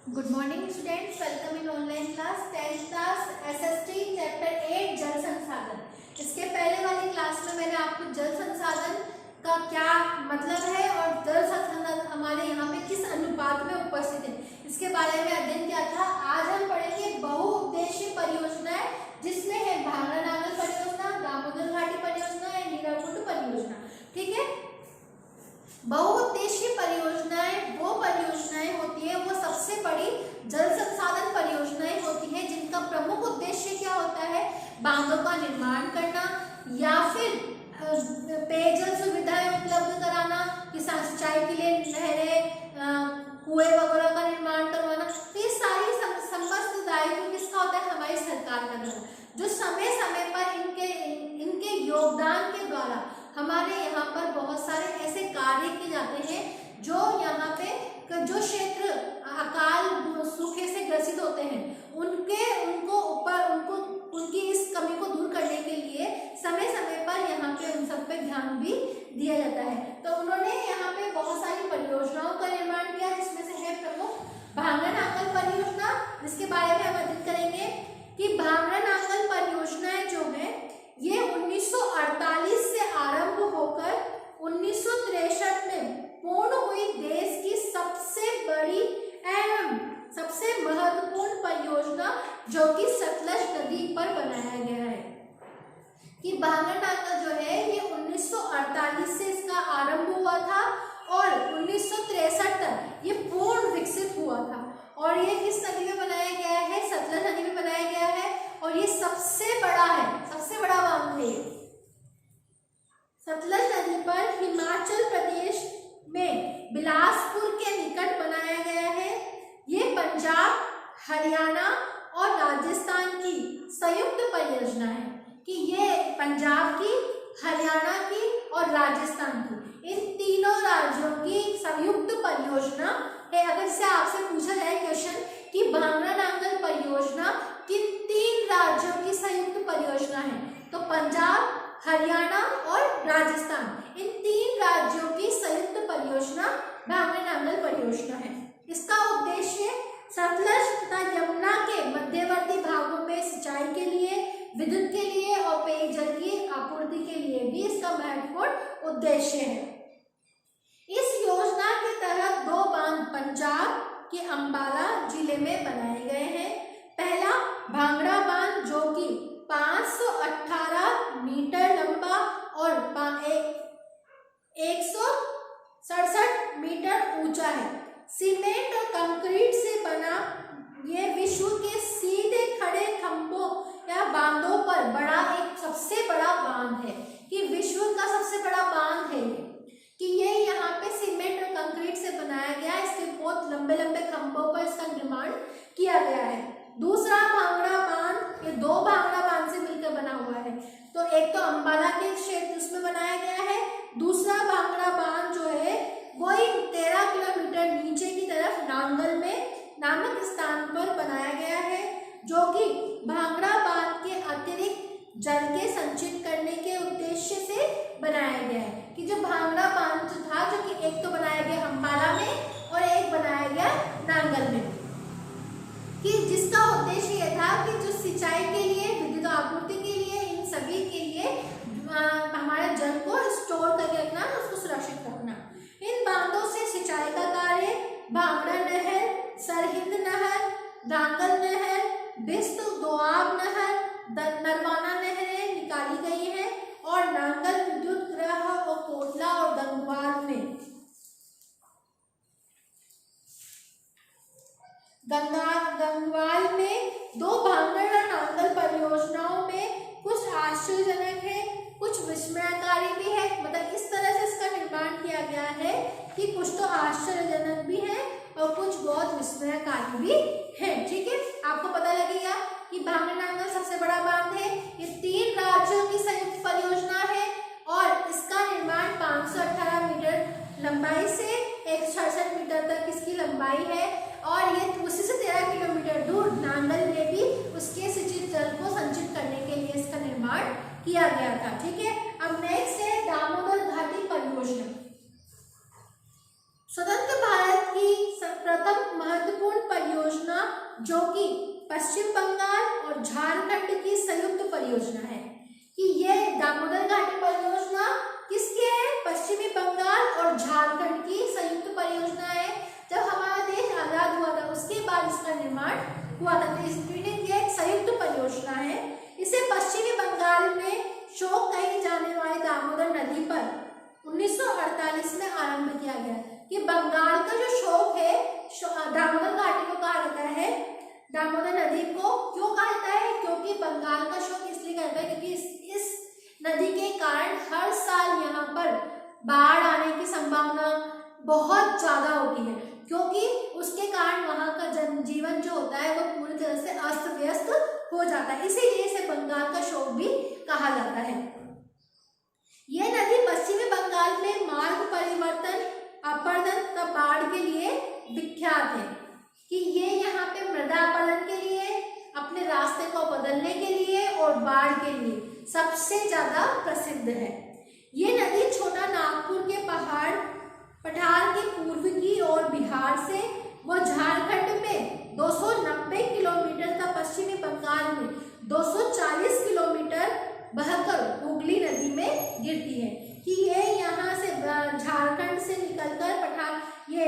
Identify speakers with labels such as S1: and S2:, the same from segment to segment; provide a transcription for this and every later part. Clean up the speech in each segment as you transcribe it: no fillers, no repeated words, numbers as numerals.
S1: Good morning students, welcome in online class 10th class SST chapter 8 जल संसाधन। इसके पहले वाली क्लास में मैंने आपको जल संसाधन का क्या मतलब है और जल संसाधन हमारे यहाँ पे किस अनुपात में उपस्थित है इसके बारे में अध्ययन किया था। आज हम पढ़ेंगे बहुउद्देशीय परियोजनाएं, जिसमें है भांगड़ा नागल परियोजना, दामोदर घाटी परियोजना या हीराकुंड परियोजना। ठीक है, बहुउद्देशीय परियोजनाएं वो परियोजनाएं होती है, वो सबसे बड़ी जल संसाधन परियोजनाएं होती है जिनका प्रमुख उद्देश्य क्या होता है, बांधों का निर्माण करना या फिर पेयजल सुविधाएं उपलब्ध कराना, किसान सिंचाई के लिए नहरें, कुएं वगैरह का निर्माण करवाना। तो ये सारी समस्त दायित्व किसका होता है, हमारी सरकार का द्वारा, जो समय समय पर इनके योगदान के द्वारा हमारे यहाँ पर बहुत सारे ऐसे कार्य किए जाते हैं जो यहाँ पे जो क्षेत्र अकाल सूखे से ग्रसित होते हैं उनकी इस कमी को दूर करने के लिए समय समय पर यहाँ पे उन सब पे ध्यान भी दिया जाता है। तो उन्होंने यहाँ पे बहुत सारी परियोजनाओं का निर्माण किया, जिसमें से है प्रमुख भांगड़ा नागल परियोजना, जिसके बारे में हम अध्ययन करेंगे कि भांगड़ा नागल परियोजनाएं जो है ये 1948 से आरंभ होकर 1963 में पूर्ण हुई देश की सबसे बड़ी एवं सबसे महत्वपूर्ण परियोजना, जो कि सतलज नदी पर बनाया गया है। कि भांगड़ा नागल जो है ये 1948 से इसका आरंभ हुआ था और 1963 तक ये पूर्ण विकसित हुआ था। और ये किस नदी में बनाया गया है, सतलज नदी में बनाया गया है और ये सबसे बड़ा है, सबसे बड़ा बांध है। सतलज नदी पर हिमाचल प्रदेश में बिलासपुर के निकट बनाया गया है। ये पंजाब, हरियाणा और राजस्थान की संयुक्त परियोजना है। कि ये पंजाब की, हरियाणा की और राजस्थान की, इन तीनों राज्यों की संयुक्त परियोजना है। अगर से आपसे पूछा जाए क्वेश्चन कि भांगड़ा नागल परियोजना किन तीन राज्यों की संयुक्त परियोजना है, तो पंजाब, हरियाणा और राजस्थान, इन तीन राज्यों की संयुक्त परियोजना भांगड़ा नागल परियोजना है। इसका उद्देश्य सतलज तथा यमुना के मध्यवर्ती भागों में सिंचाई के लिए, विद्युत के लिए और पेयजल की आपूर्ति के लिए भी इसका महत्वपूर्ण उद्देश्य है। इस योजना के तहत दो बांध पंजाब के अंबाला जिले में बनाए गए हैं। पहला भांगड़ा बांध, जो कि 518 मीटर लंबा और 167 मीटर ऊंचा है। सीमेंट और कंक्रीट से बना ये विश्व के सीधे खड़े खंभों या बांधों पर बड़ा एक सबसे बड़ा बांध है। कि विश्व का सबसे बड़ा बांध है कि ये यहाँ पे सीमेंट और कंक्रीट से बनाया गया। इसके बहुत लंबे लंबे खंभों पर इसका निर्माण किया गया है। दूसरा भांगड़ा बांध, ये दो भांगड़ा बांध से मिलकर बना हुआ है। तो एक तो अंबाला के क्षेत्र उसमें बनाया गया है, दूसरा भांगड़ा बांध जो है वही 13 किलोमीटर नीचे की तरफ नांगल में नामक स्थान पर बनाया गया है, जो कि भांगड़ा बांध के अतिरिक्त जल के संचित करने के उद्देश्य से बनाया गया है। कि जो भांगड़ा बांध जो था, जो कि एक तो बनाया गया अंबाला में और एक बनाया गया नांगल में, कि जिसका उद्देश्य यह था कि जो सिंचाई के लिए, विद्युत आपूर्ति के लिए, इन सभी के लिए हमारे जल को स्टोर करके रखना, उसको सुरक्षित रखना। इन बांधों से सिंचाई का कार्य भांगड़ा नहर, सरहिंद नहर, नांगल नहर, बिस्त दोआब नहर, नरवाना नहरें निकाली गई हैं और नांगल विद्युत गृह और कोटला और गंगवाल में दो भांगड़ा नागल परियोजनाओं में कुछ आश्चर्यजनक है, कुछ विस्मयकारी भी है। मतलब इस तरह से इसका निर्माण किया गया है कि कुछ तो आश्चर्यजनक भी है और कुछ बहुत विस्मयकारी भी है। ठीक है, आपको पता लगेगा कि भांगड़ा नागल सबसे बड़ा बांध है। ये तीन राज्यों की संयुक्त परियोजना है और इसका निर्माण 518 मीटर लंबाई से 166 मीटर तक इसकी लंबाई है और ये उसी से 13 किलोमीटर दूर नांगल में भी उसके सिंचित जल को संचित करने के लिए इसका निर्माण किया गया था। ठीक है, अब नेक्स्ट है दामोदर घाटी परियोजना। स्वतंत्र भारत की प्रथम महत्वपूर्ण परियोजना जो कि पश्चिम बंगाल और झारखंड की संयुक्त परियोजना है। कि ये दामोदर घाटी परियोजना किसकी है? पश्चिमी बंगाल और झारखंड की संयुक्त परियोजना है। जब हमारा देश आजाद हुआ था उसके बाद इसका निर्माण हुआ था, तो इसलिए ये एक संयुक्त परियोजना है। इसे पश्चिमी बंगाल में शोक कही जाने वाली दामोदर नदी पर 1948 में आरंभ किया गया। कि बंगाल का जो शोक है, दामोदर घाटी को कहा जाता है, दामोदर नदी को क्यों कहा जाता है? क्योंकि बंगाल का शोक इसलिए कहता है क्योंकि इस नदी के कारण हर साल यहाँ पर बाढ़ आने की संभावना बहुत ज्यादा होती है, क्योंकि उसके कारण वहां का जनजीवन जो होता है वो पूरी तरह से अस्त व्यस्त हो जाता है। इसीलिए इसे बंगाल का शोक भी कहा जाता है। यह नदी पश्चिमी बंगाल में मार्ग परिवर्तन, अपरदन तथा बाढ़ के लिए विख्यात है। कि ये यहाँ पे मृदा अपरदन के लिए, अपने रास्ते को बदलने के लिए और बाढ़ के लिए सबसे ज्यादा प्रसिद्ध है। ये नदी छोटा नागपुर के पठार के पूर्व की ओर बिहार से वो झारखंड में 290 किलोमीटर तथा पश्चिमी बंगाल में 240 किलोमीटर बहकर हुगली नदी में गिरती है। कि ये यहाँ से झारखंड से निकलकर ये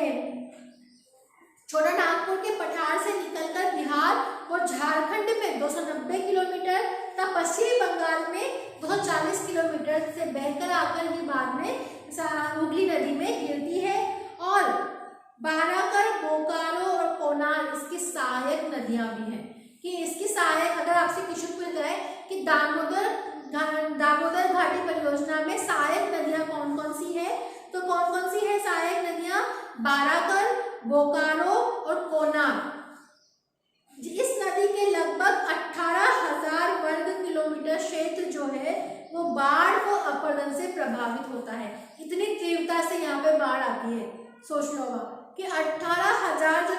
S1: छोटा नागपुर के पठार से निकलकर बिहार और झारखंड में 290 किलोमीटर तथा पश्चिमी बंगाल में 240 किलोमीटर से बहकर आकर ये बाद में हुगली नदी में गिरती है। और बाराकर, बोकारो और कोनार इसकी सहायक नदियां भी हैं। कि इसकी सहायक, अगर आपसे क्वेश्चन पूछ जाए कि दामोदर घाटी परियोजना में सहायक नदियां कौन कौन सी है, तो कौन कौन सी है सहायक नदियां? बाराकर, बोकारो और कोनार। इस नदी के लगभग 18,000 वर्ग किलोमीटर क्षेत्र जो है वो बाढ़ व अपरदन से प्रभावित होता है। इतनी तीव्रता से यहाँ पे बाढ़ आती है। सोच लो कि 18,000 जो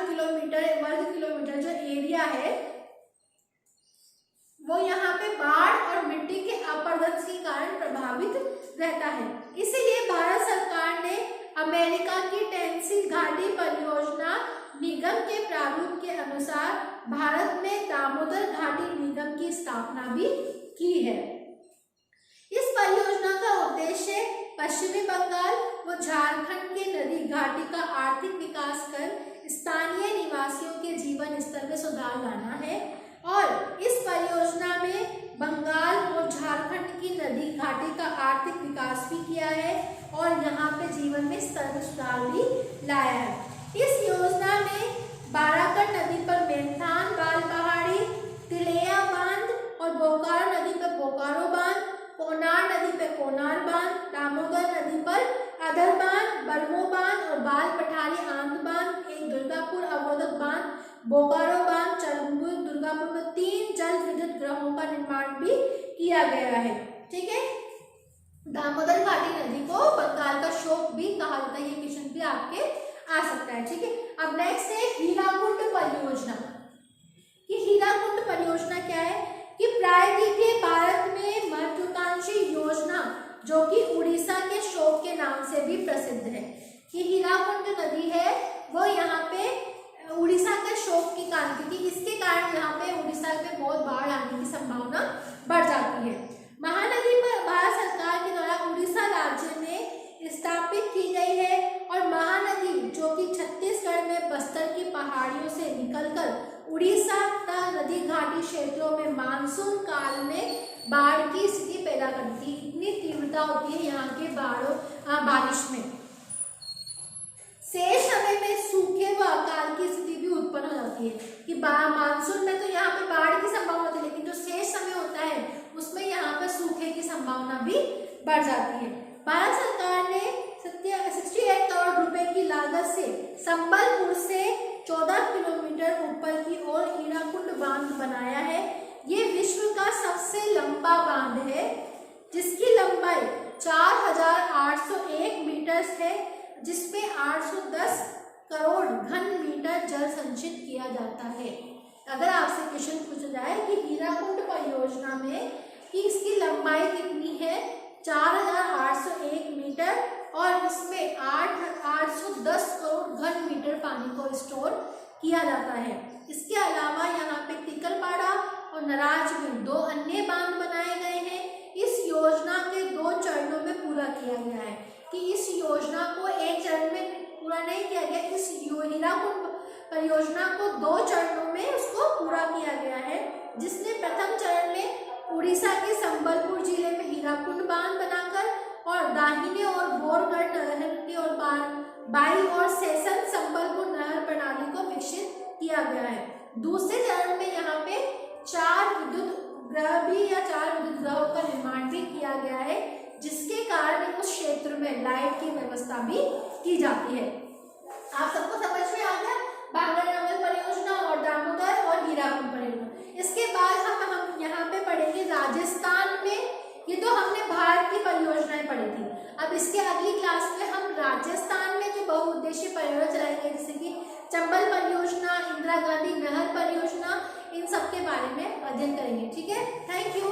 S1: वर्ग किलोमीटर जो एरिया है वो यहाँ पे बाढ़ और मिट्टी के अपरदन के कारण प्रभावित रहता है। इसीलिए भारत सरकार ने अमेरिका की टेनेसी घाटी परियोजना निगम के प्रारूप के अनुसार भारत में दामोदर घाटी निगम की स्थापना भी की है। इस परियोजना का उद्देश्य पश्चिमी बंगाल व झारखंड के नदी घाटी का आर्थिक विकास कर स्थानीय निवासियों के जीवन स्तर में सुधार लाना है। और इस परियोजना में बंगाल और झारखंड की नदी घाटी का आर्थिक विकास भी किया है और यहाँ पे जीवन में स्तर में सुधार भी लाया है। इस योजना में बाराकर नदी पर मेंथान बाल पहाड़ी, तिलैया बांध और बोकारो नदी पर बोकारो बांध, कोनार नदी पर कोनार बांध, दामोदर नदी पर अदर बांध, बरमो बांध और बाल पठारी आंध बांध, एक दुर्गापुर अवरोधक बांध, बोकारो बांध, चरमपुर, दुर्गापुर में 3 जल विद्युत ग्रहों का निर्माण भी किया गया है। ठीक है, दामोदर घाटी नदी को बंगाल का शोक भी कहा जाता है। ये क्वेश्चन भी आपके आ सकता है। ठीक है, अब नेक्स्ट है हीराकुंड परियोजना। कि हीराकुंड परियोजना क्या है? कि प्रायद्वीपीय भारत में महत्वाकांक्षी योजना जो कि उड़ीसा के शोक के नाम से भी प्रसिद्ध है। कि हीराकुंड नदी है वो यहाँ पे उड़ीसा के शोक के कारण, क्योंकि इसके कारण यहाँ पे उड़ीसा में बहुत बाढ़ आने की संभावना बढ़ जाती है। महानदी पर भारत सरकार के द्वारा उड़ीसा राज्य में स्थापित की गई है और महानदी जो कि छत्तीसगढ़ में बस्तर की पहाड़ियों से निकलकर उड़ीसा तथा नदी घाटी क्षेत्रों में मानसून काल में बाढ़ की स्थिति पैदा करती है। इतनी तीव्रता होती है यहाँ के बारिश में। शेष समय में सूखे व अकाल की स्थिति भी उत्पन्न हो जाती है। कि मानसून में तो यहाँ पे बाढ़ की संभावना होती है, लेकिन जो शेष समय होता है उसमें यहाँ पे सूखे की संभावना भी बढ़ जाती है। भारत सरकार ने 68 करोड़ रुपए की लागत से संबलपुर से 14 किलोमीटर ऊपर की ओर हीराकुंड बांध बनाया है। ये विश्व का सबसे लंबा बांध है जिसकी लंबाई 4,801 मीटर है, जिसमें 810 करोड़ घन मीटर जल संचित किया जाता है। अगर आपसे क्वेश्चन पूछा जाए कि हीराकुंड परियोजना में कि इसकी लंबाई कितनी है, 4,801 मीटर और इसमें 810 करोड़ घन मीटर पानी को स्टोर किया जाता है। इसके अलावा यहाँ पे तिकलपाड़ा और नराज में 2 अन्य बांध बनाए गए हैं। इस योजना के 2 चरणों में पूरा किया गया है, कि इस योजना को एक चरण में पूरा नहीं किया गया, इस हीराकुंड परियोजना को 2 चरणों में उसको पूरा किया गया है। जिसने प्रथम चरण में उड़ीसा के संबलपुर जिले में हीराकुंड बांध बनाकर और दाहिने और बोरगढ़ नहर के और बाई और सेसन संबलपुर नहर प्रणाली को विकसित किया गया है। दूसरे चरण में यहाँ पे 4 विद्युत ग्रह भी या 4 विद्युत ग्रहों का निर्माण भी किया गया है, जिसके कारण उस क्षेत्र में लाइट की व्यवस्था भी की जाती है। आप सबको समझ में आ गया भांगरनगर परियोजना और दामोदर और हीराकुंड परियोजना। इसके बाद हम यहाँ पे पढ़ेंगे राजस्थान में, ये तो हमने भारत की परियोजनाएं पढ़ी थी। अब इसके अगली क्लास में हम राजस्थान में जो बहुउद्देशीय परियोजना चलाएंगे, जैसे कि चंबल परियोजना, इंदिरा गांधी नहर परियोजना, इन सब के बारे में अध्ययन करेंगे। ठीक है, थैंक यू।